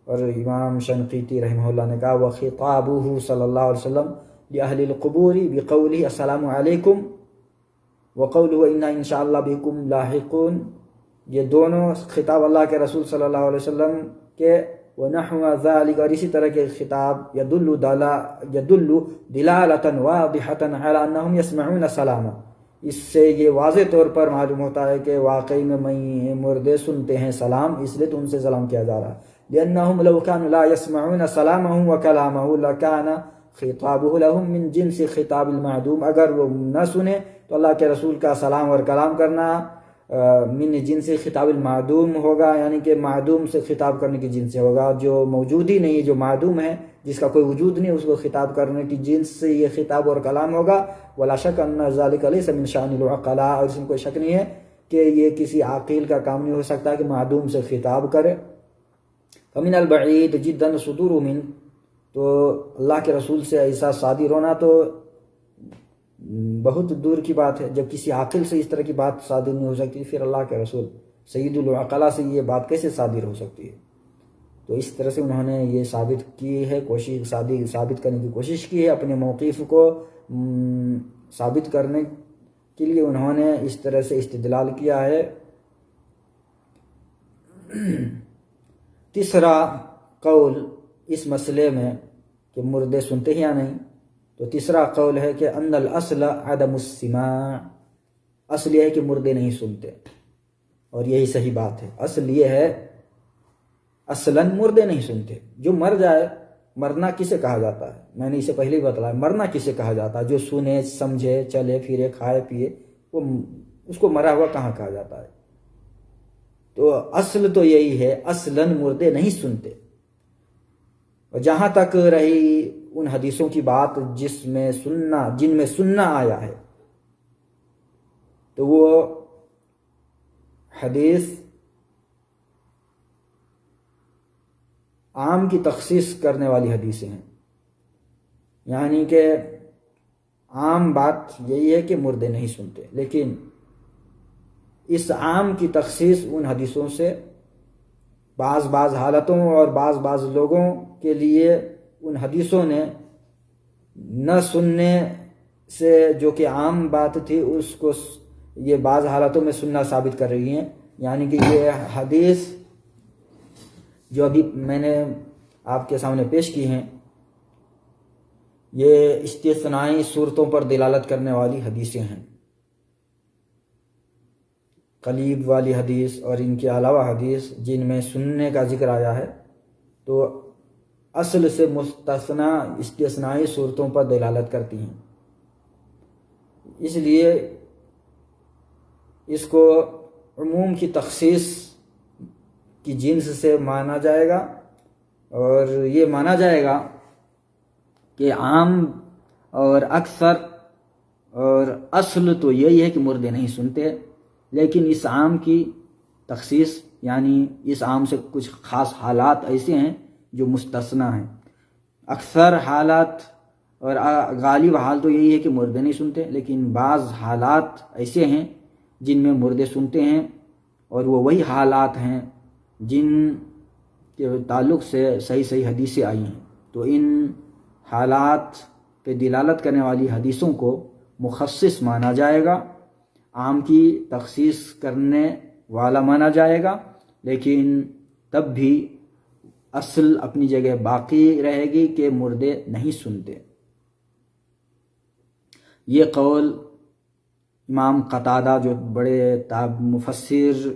اور امام شنقیطی رحمہ اللہ نے کہا وَخِطَابُهُ صلی اللہ علیہ وسلم لِأَهْلِ الْقُبُورِ بِقَوْلِهِ السلام علیکم وَقَوْلُهُ وَإِنَّا إِن شاء اللَّهُ بِكُمْ لاحقون، یہ دونوں خطاب اللہ کے رسول صلی اللہ علیہ وسلم کے وَنَحْوَ ذَلِكَ، اور اسی طرح کے خطاب يَدُلُّ دِلَالَةً وَاضِحَةً عَلَى أَنَّهُمْ يَسْمَعُونَ السَّلَامَ، اس سے یہ واضح طور پر معلوم ہوتا ہے کہ واقعی میں مردے سنتے ہیں سلام، اس لیے تو ان سے سلام کیا جا رہا ہے۔ لأنهم لو كانوا لا يسمعون سلامه وكلامه لكان خطابه لهم من جنس خطاب المعدوم، اگر وہ نہ سنے تو اللہ کے رسول کا سلام اور کلام کرنا من جنس خطاب المعدوم ہوگا، یعنی کہ معدوم سے خطاب کرنے کی جنس سے ہوگا، جو موجود ہی نہیں ہے، جو معدوم ہے، جس کا کوئی وجود نہیں، اس کو خطاب کرنے کی جنس سے یہ خطاب اور کلام ہوگا۔ ولا شک ان ذلك ليس من شأن العقلاء، اور اس میں کوئی شک نہیں ہے کہ یہ کسی عاقل کا کام نہیں ہو سکتا کہ معدوم سے خطاب کرے۔ فمن البعید جدا صدور من، تو اللہ کے رسول سے ایسا صادر ہونا تو بہت دور کی بات ہے۔ جب کسی عاقل سے اس طرح کی بات صادر نہیں ہو سکتی، پھر اللہ کے رسول سید العقلاء سے یہ بات کیسے صادر ہو سکتی ہے؟ تو اس طرح سے انہوں نے یہ ثابت کی ہے، ثابت کرنے کی کوشش کی ہے، اپنے موقف کو ثابت کرنے کے لیے انہوں نے اس طرح سے استدلال کیا ہے۔ تیسرا قول اس مسئلے میں کہ مردے سنتے ہیں یا نہیں، تو تیسرا قول ہے کہ ان الاصل عدم السماع، اصل یہ ہے کہ مردے نہیں سنتے، اور یہی صحیح بات ہے۔ اصل یہ ہے اصلاً مردے نہیں سنتے۔ جو مر جائے، مرنا کسے کہا جاتا ہے؟ میں نے اسے پہلے ہی بتلایا، مرنا کسے کہا جاتا ہے؟ جو سنے، سمجھے، چلے پھرے، کھائے پیے، وہ اس کو مرا ہوا کہاں کہا جاتا ہے؟ تو اصل تو یہی ہے، اصلاً مردے نہیں سنتے۔ اور جہاں تک رہی ان حدیثوں کی بات جن میں سننا آیا ہے، تو وہ حدیث عام کی تخصیص کرنے والی حدیثیں ہیں، یعنی کہ عام بات یہی ہے کہ مردے نہیں سنتے، لیکن اس عام کی تخصیص ان حدیثوں سے بعض حالتوں اور بعض لوگوں کے لیے ان حدیثوں نے نہ سننے سے جو کہ عام بات تھی، اس کو یہ بعض حالتوں میں سننا ثابت کر رہی ہیں۔ یعنی کہ یہ حدیث جو ابھی میں نے آپ کے سامنے پیش کی ہیں، یہ استثنائی صورتوں پر دلالت کرنے والی حدیثیں ہیں۔ قلیب والی حدیث اور ان کے علاوہ حدیث جن میں سننے کا ذکر آیا ہے، تو اصل سے مستثنا استثنائی صورتوں پر دلالت کرتی ہیں، اس لیے اس کو عموم کی تخصیص کی جنس سے مانا جائے گا، اور یہ مانا جائے گا کہ عام اور اکثر اور اصل تو یہی ہے کہ مردے نہیں سنتے، لیکن اس عام کی تخصیص یعنی اس عام سے کچھ خاص حالات ایسے ہیں جو مستثنا ہیں۔ اکثر حالات اور غالب حال تو یہی ہے کہ مردے نہیں سنتے، لیکن بعض حالات ایسے ہیں جن میں مردے سنتے ہیں، اور وہ وہی حالات ہیں جن کے تعلق سے صحیح حدیثیں آئی ہیں۔ تو ان حالات پہ دلالت کرنے والی حدیثوں کو مخصص مانا جائے گا، عام کی تخصیص کرنے والا مانا جائے گا، لیکن تب بھی اصل اپنی جگہ باقی رہے گی کہ مردے نہیں سنتے۔ یہ قول امام قتادہ جو بڑے مفسر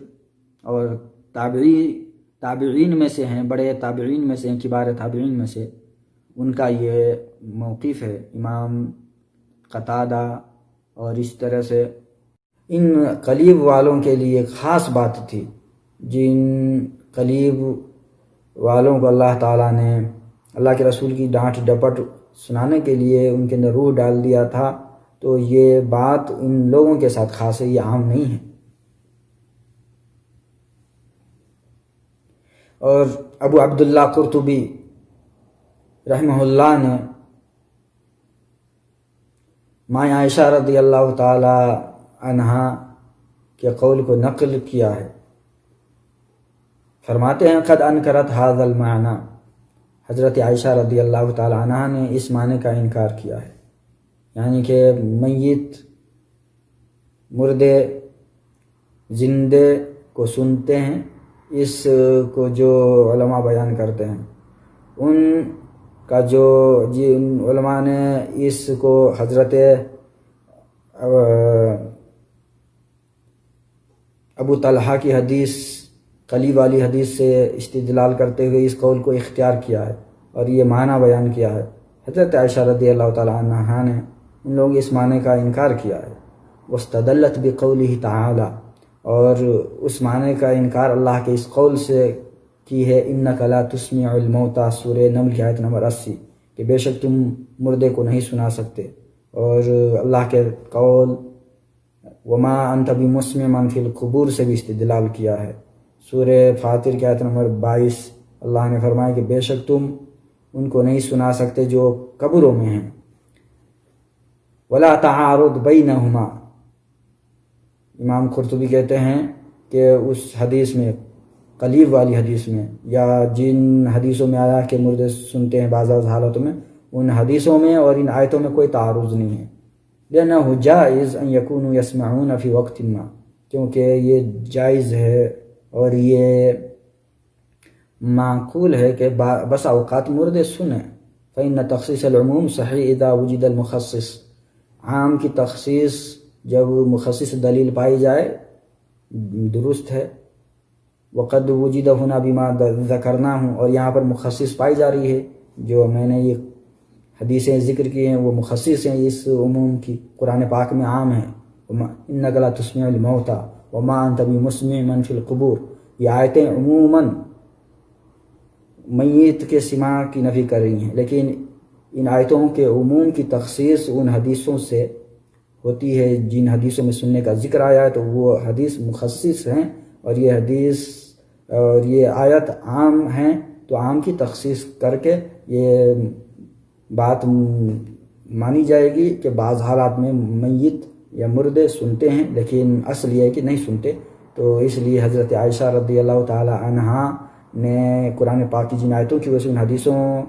اور تابعین میں سے ہیں، بڑے تابعین میں سے ہیں، کبار تابعین میں سے، ان کا یہ موقف ہے، امام قتادہ۔ اور اس طرح سے ان قلیب والوں کے لیے ایک خاص بات تھی، جن قلیب والوں کو اللہ تعالیٰ نے اللہ کے رسول کی ڈانٹ ڈپٹ سنانے کے لیے ان کے اندر روح ڈال دیا تھا، تو یہ بات ان لوگوں کے ساتھ خاص ہے، یہ عام نہیں ہے۔ اور ابو عبداللہ قرطبی رحمہ اللہ نے ماں عائشہ رضی اللہ تعالی عنہا کے قول کو نقل کیا ہے، فرماتے ہیں قد انکرت ھذا المعنی، حضرت عائشہ رضی اللہ تعالی عنہا نے اس معنی کا انکار کیا ہے، یعنی کہ میت مردے زندے کو سنتے ہیں، اس کو جو علماء بیان کرتے ہیں ان کا جو جن علماء نے اس کو حضرت ابو طلحہ کی حدیث قلیب والی حدیث سے استدلال کرتے ہوئے اس قول کو اختیار کیا ہے اور یہ معنی بیان کیا ہے۔ حضرت عائشہ رضی اللہ تعالی عنہا نے ان لوگ اس معنی کا انکار کیا ہے، واستدلت بقولہ تعالی، اور اس معنی کا انکار اللہ کے اس قول سے کی ہے، انک لا تسمع الموتى، سورہ نمل کی آیت نمبر 80، کہ بے شک تم مردے کو نہیں سنا سکتے، اور اللہ کے قول وما انت بمسمع من فی القبور سے بھی استدلال کیا ہے۔ سورہ فاطر کی آیت نمبر 22 اللہ نے فرمایا کہ بے شک تم ان کو نہیں سنا سکتے جو قبروں میں ہیں۔ ولا تعارض بینہما، امام قرطبی کہتے ہیں کہ اس حدیث میں، قلیب والی حدیث میں، یا جن حدیثوں میں آیا کہ مردے سنتے ہیں بعض حالتوں میں، ان حدیثوں میں اور ان آیتوں میں کوئی تعارض نہیں ہے، لأنہ جائز ان یکونوا یسمعون فی وقت ما، کیونکہ یہ جائز ہے اور یہ معقول ہے کہ بس اوقات مردے سنیں۔ فإن تخصیص العموم صحیح اذا وجد المخصص، عام کی تخصیص جب مخصص دلیل پائی جائے درست ہے۔ وقد وجد ہنا بما ذکرنا ہوں، اور یہاں پر مخصص پائی جا رہی ہے، جو میں نے یہ حدیثیں ذکر کی ہیں وہ مخصص ہیں اس عموم کی، قرآن پاک میں عام ہیں، انک لا تسمع الموتى وما انت بمسمع من فی القبور، یہ آیتیں عموماً میت کے سماع کی نفی کر رہی ہیں، لیکن ان آیتوں کے عموم کی تخصیص ان حدیثوں سے ہوتی ہے جن حدیثوں میں سننے کا ذکر آیا ہے، تو وہ حدیث مخصص ہیں، اور یہ حدیث اور یہ آیت عام ہیں، تو عام کی تخصیص کر کے یہ بات مانی جائے گی کہ بعض حالات میں میت یا مردے سنتے ہیں، لیکن اصل یہ ہے کہ نہیں سنتے۔ تو اس لیے حضرت عائشہ رضی اللہ تعالی عنہا نے قرآن پاک کی جن آیتوں کی وجہ سے ان حدیثوں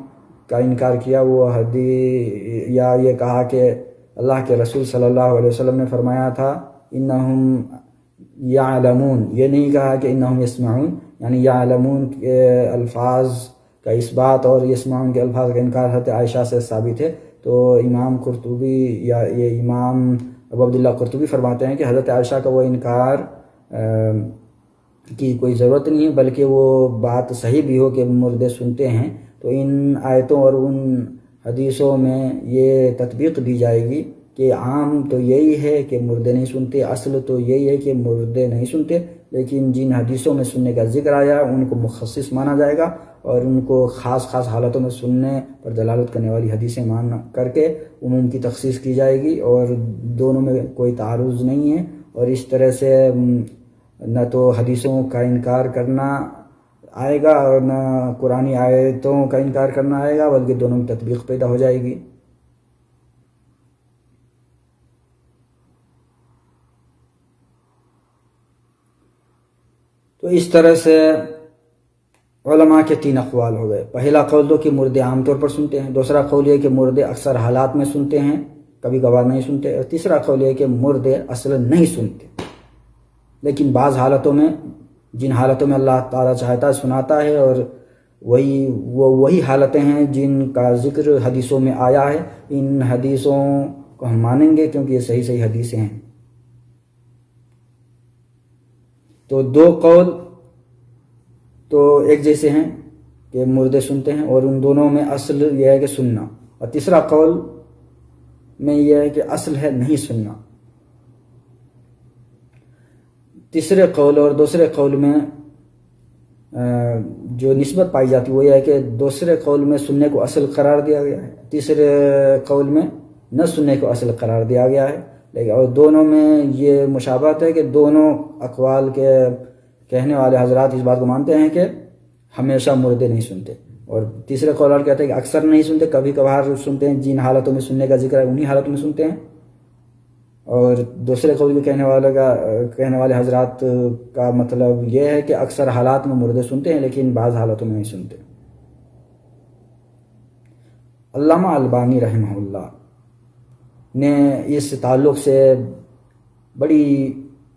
کا انکار کیا، وہ حدیث یا یہ کہا کہ اللہ کے رسول صلی اللہ علیہ وسلم نے فرمایا تھا انہم یعلمون، یہ نہیں کہا کہ انہم یسمعون، یعنی یعلمون کے الفاظ کا اس بات اور یسمعون کے الفاظ کا انکار حضرت عائشہ سے ثابت ہے۔ تو امام قرطبی یا یہ امام ابو عبداللہ قرطبی فرماتے ہیں کہ حضرت عائشہ کا وہ انکار کی کوئی ضرورت نہیں ہے، بلکہ وہ بات صحیح بھی ہو کہ مردے سنتے ہیں، تو ان آیتوں اور ان حدیثوں میں یہ تطبیق دی جائے گی کہ عام تو یہی ہے کہ مردے نہیں سنتے، اصل تو یہی ہے کہ مردے نہیں سنتے، لیکن جن حدیثوں میں سننے کا ذکر آیا ان کو مخصص مانا جائے گا، اور ان کو خاص حالتوں میں سننے پر دلالت کرنے والی حدیثیں مان کر کے عموم کی تخصیص کی جائے گی، اور دونوں میں کوئی تعارض نہیں ہے۔ اور اس طرح سے نہ تو حدیثوں کا انکار کرنا آئے گا اور نہ قرآنی آیتوں کا انکار کرنا آئے گا، بلکہ دونوں میں تطبیق پیدا ہو جائے گی۔ تو اس طرح سے علماء کے 3 اقوال ہو گئے۔ پہلا قول تو کہ مردے عام طور پر سنتے ہیں، دوسرا قول یہ کہ مردے اکثر حالات میں سنتے ہیں، کبھی کبھار نہیں سنتے، اور تیسرا قول یہ کہ مردے اصلا نہیں سنتے، لیکن بعض حالتوں میں، جن حالتوں میں اللہ تعالیٰ چاہتا ہے سناتا ہے، اور وہی حالتیں ہیں جن کا ذکر حدیثوں میں آیا ہے۔ ان حدیثوں کو ہم مانیں گے کیونکہ یہ صحیح حدیثیں ہیں۔ تو 2 قول تو ایک جیسے ہیں کہ مردے سنتے ہیں، اور ان دونوں میں اصل یہ ہے کہ سننا، اور تیسرا قول میں یہ ہے کہ اصل ہے نہیں سننا۔ تیسرے قول اور دوسرے قول میں جو نسبت پائی جاتی ہے وہ یہ ہے کہ دوسرے قول میں سننے کو اصل قرار دیا گیا ہے، تیسرے قول میں نہ سننے کو اصل قرار دیا گیا ہے، لیکن اور دونوں میں یہ مشابہت ہے کہ دونوں اقوال کے کہنے والے حضرات اس بات کو مانتے ہیں کہ ہمیشہ مردے نہیں سنتے، اور تیسرے قول والے کہتے ہیں کہ اکثر نہیں سنتے، کبھی کبھار سنتے ہیں، جن حالتوں میں سننے کا ذکر ہے انہی حالتوں میں سنتے ہیں، اور دوسرے قول کے کہنے والے حضرات کا مطلب یہ ہے کہ اکثر حالات میں مردے سنتے ہیں لیکن بعض حالتوں میں نہیں سنتے۔ علامہ البانی رحمہ اللہ نے اس تعلق سے بڑی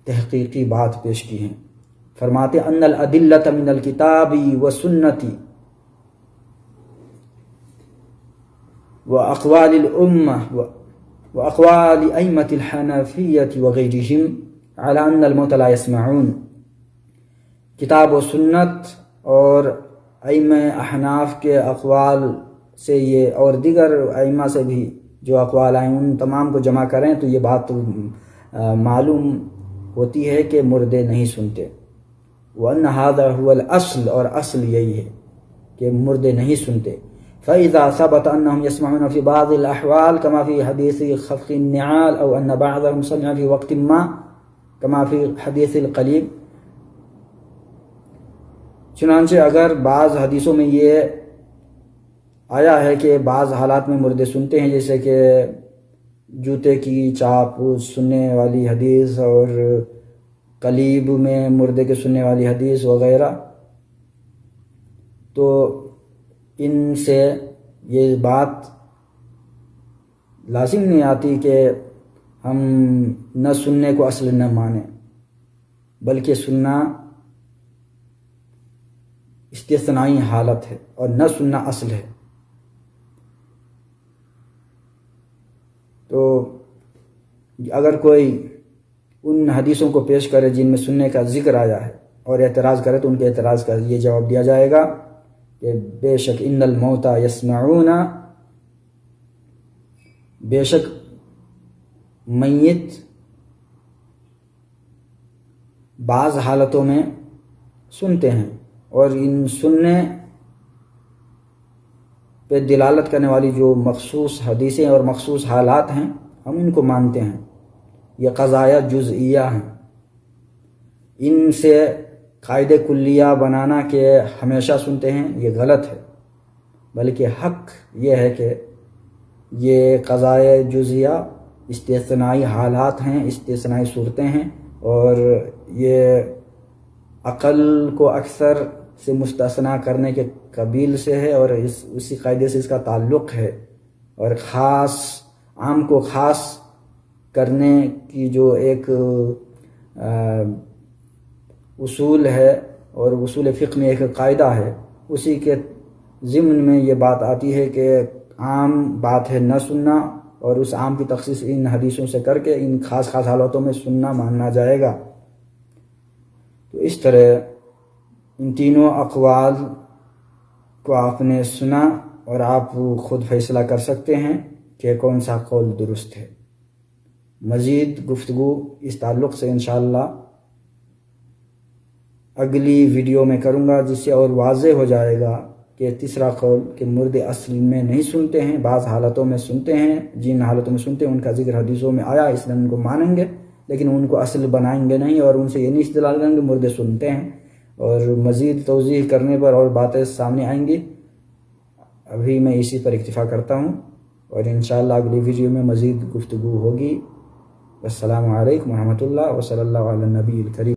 تحقیقی بات پیش کی ہے۔ فرماتے ہیں ان الادلۃ من الکتاب والسنۃ واقوال الامہ واقوال ائمۃ الحنفیۃ وغیرہم علی ان الموتى لا يسمعون۔ کتاب و سنت اور ائمہ احناف کے اقوال سے یہ، اور دیگر ائمہ سے بھی جو اقوال آئیں ان تمام کو جمع کریں تو یہ بات معلوم ہوتی ہے کہ مردے نہیں سنتے۔ وَأَنَّ هَذَا هُوَ الْأَصْلُ، اور اصل یہی ہے کہ مردے نہیں سنتے۔ فَإِذَا ثَبَتَ أَنَّهُمْ يَسْمَعُونَ فِي بَعْضِ الْأَحْوَالِ كَمَا فِي حَدِيثِ خَفْقِ النِّعَالِ أَوْ أَنَّ بَعْضَهُمْ سَمِعَ فِي وَقْتٍ مَّا كَمَا فِي حَدِيثِ الْقَلِيبِ۔ چنانچہ اگر بعض حدیثوں میں یہ آیا ہے کہ بعض حالات میں مردے سنتے ہیں، جیسے کہ جوتے کی چاپ سننے والی حدیث اور قلیب میں مردے کے سننے والی حدیث وغیرہ، تو ان سے یہ بات لازم نہیں آتی کہ ہم نہ سننے کو اصل نہ مانیں، بلکہ سننا استثنائی حالت ہے اور نہ سننا اصل ہے۔ تو اگر کوئی ان حدیثوں کو پیش کرے جن میں سننے کا ذکر آیا ہے اور اعتراض کرے تو ان کے اعتراض کا یہ جواب دیا جائے گا کہ بے شک ان الموتى یسمعون، بے شک میت بعض حالتوں میں سنتے ہیں، اور ان سننے پہ دلالت کرنے والی جو مخصوص حدیثیں اور مخصوص حالات ہیں ہم ان کو مانتے ہیں، یہ قضایا جزئیہ ہیں۔ ان سے قاعدے کلیہ بنانا کہ ہمیشہ سنتے ہیں یہ غلط ہے، بلکہ حق یہ ہے کہ یہ قضایا جزئیہ استثنائی حالات ہیں، استثنائی صورتیں ہیں، اور یہ عقل کو اکثر سے مستثنا کرنے کے قبیل سے ہے، اور اسی قاعدے سے اس کا تعلق ہے، اور خاص عام کو خاص کرنے کی جو ایک اصول ہے اور اصول فقہ میں ایک قاعدہ ہے، اسی کے ضمن میں یہ بات آتی ہے کہ عام بات ہے نہ سننا، اور اس عام کی تخصیص ان حدیثوں سے کر کے ان خاص خاص حالتوں میں سننا ماننا جائے گا۔ تو اس طرح ان تینوں اقوال کو آپ نے سنا اور آپ خود فیصلہ کر سکتے ہیں کہ کون سا قول درست ہے۔ مزید گفتگو اس تعلق سے انشاءاللہ اگلی ویڈیو میں کروں گا، جس سے اور واضح ہو جائے گا کہ تیسرا قول کہ مردے اصل میں نہیں سنتے ہیں، بعض حالتوں میں سنتے ہیں، جن حالتوں میں سنتے ہیں ان کا ذکر حدیثوں میں آیا اس لیے ان کو مانیں گے، لیکن ان کو اصل بنائیں گے نہیں، اور ان سے یہ نہیں استدلال کریں گے مردے سنتے ہیں، اور مزید توضیح کرنے پر اور باتیں سامنے آئیں گی۔ ابھی میں اسی پر اکتفا کرتا ہوں، اور انشاءاللہ اگلی ویڈیو میں مزید گفتگو ہوگی۔ السلام علیکم ورحمۃ اللہ وصلی اللہ علی النبی الکریم۔